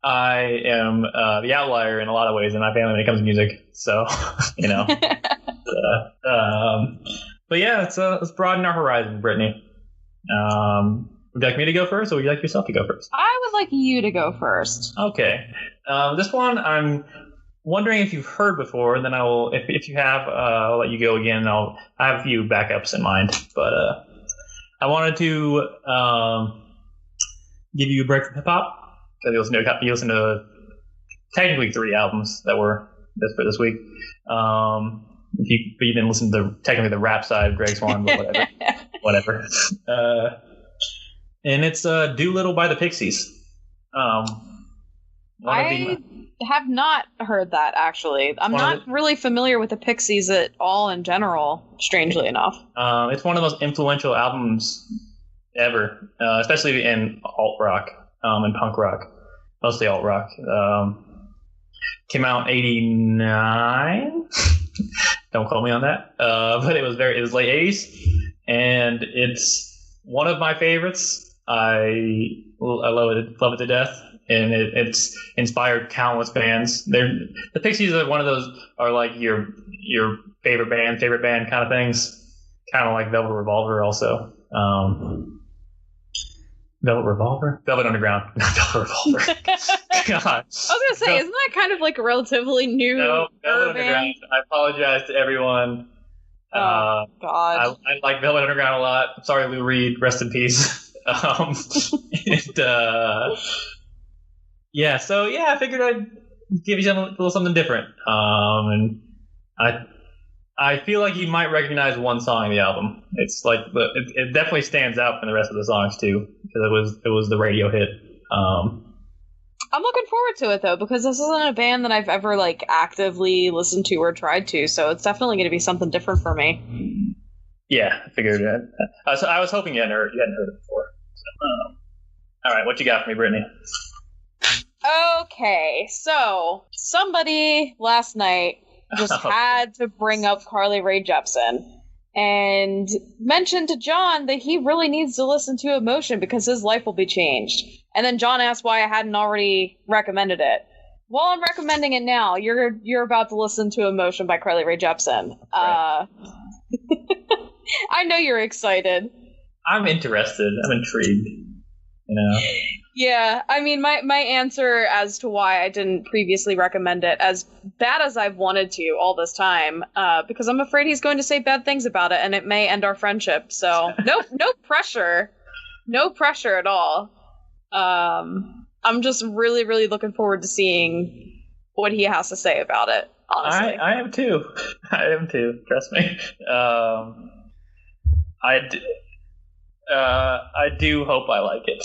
am the outlier in a lot of ways in my family when it comes to music. So, you know. But yeah, let's broaden our horizons, Brittany. Would you like me to go first, or would you like yourself to go first? I would like you to go first. Okay. This one, I'm wondering if you've heard before, and then I will, if you have, I'll let you go again. I have a few backups in mind, but I wanted to give you a break from hip hop because you listen to technically 3 albums that were for this week. But you didn't listen to technically the rap side of Greg's one, but whatever. And it's Doolittle by the Pixies. I have not heard that, actually. I'm not really familiar with the Pixies at all in general, strangely enough. It's one of the most influential albums ever, especially in alt-rock and punk rock. Mostly alt-rock. Came out in 89. Don't quote me on that. But it was late 80s. And it's one of my favorites. I love it to death, and it's inspired countless bands. The Pixies are one of those are like your favorite band kind of things, kind of like Velvet Revolver also. Velvet Underground, not Velvet Revolver. God. I was gonna say, isn't that kind of like a relatively new? No, Velvet Underground. I apologize to everyone. Oh God! I like Velvet Underground a lot. I'm sorry, Lou Reed. Rest in peace. Yeah, so yeah, I figured I'd give you a little something different. And I feel like you might recognize one song in the album. It's like it definitely stands out from the rest of the songs too, because it was the radio hit. I'm looking forward to it though, because this isn't a band that I've ever like actively listened to or tried to, so it's definitely going to be something different for me. Yeah, I figured that. So I was hoping you hadn't heard it before. So, all right, what you got for me, Brittany? Okay, so somebody last night just had to bring up Carly Rae Jepsen and mention to John that he really needs to listen to Emotion because his life will be changed. And then John asked why I hadn't already recommended it. Well, I'm recommending it now. You're about to listen to Emotion by Carly Rae Jepsen. Right. I know you're excited. I'm interested. I'm intrigued. You know. Yeah, I mean, my answer as to why I didn't previously recommend it, as bad as I've wanted to all this time, because I'm afraid he's going to say bad things about it, and it may end our friendship. So, no pressure. No pressure at all. I'm just really, really looking forward to seeing what he has to say about it, honestly. I am too. I am too. Trust me. I do hope I like it.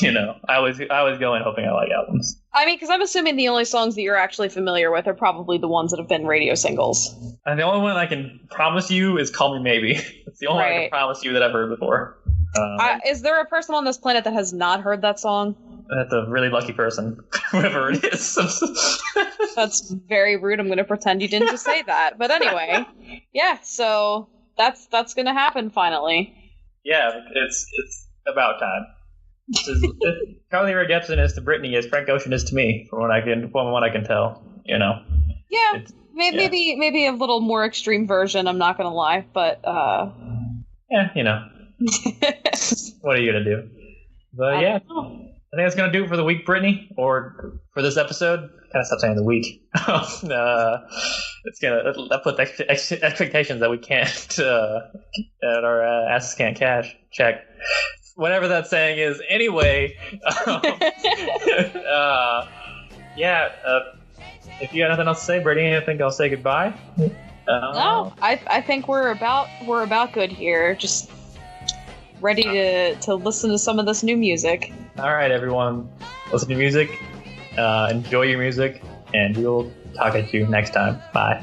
You know, I was going hoping I like albums. I mean, because I'm assuming the only songs that you're actually familiar with are probably the ones that have been radio singles. And the only one I can promise you is Call Me Maybe. It's the only one I can promise you that I've heard before. Is there a person on this planet that has not heard that song? That's a really lucky person, whoever it is. That's very rude. I'm going to pretend you didn't just say that. But anyway, yeah, so that's going to happen finally. Yeah, it's about time. Carly Rae Jepsen is to Brittany as Frank Ocean is to me, from what I can tell. You know. Yeah, maybe a little more extreme version. I'm not gonna lie, but yeah, you know. What are you gonna do? But yeah, I think that's gonna do it for the week, Brittany, or for this episode. Kind of stop saying the week. It's gonna put expectations that we can't that our asses can't check. Whatever that saying is. Anyway, if you got nothing else to say, Brittany, I think I'll say goodbye. No, I think we're about good here. Just ready to listen to some of this new music. All right, everyone, listen to music, enjoy your music, and we'll talk at you next time. Bye.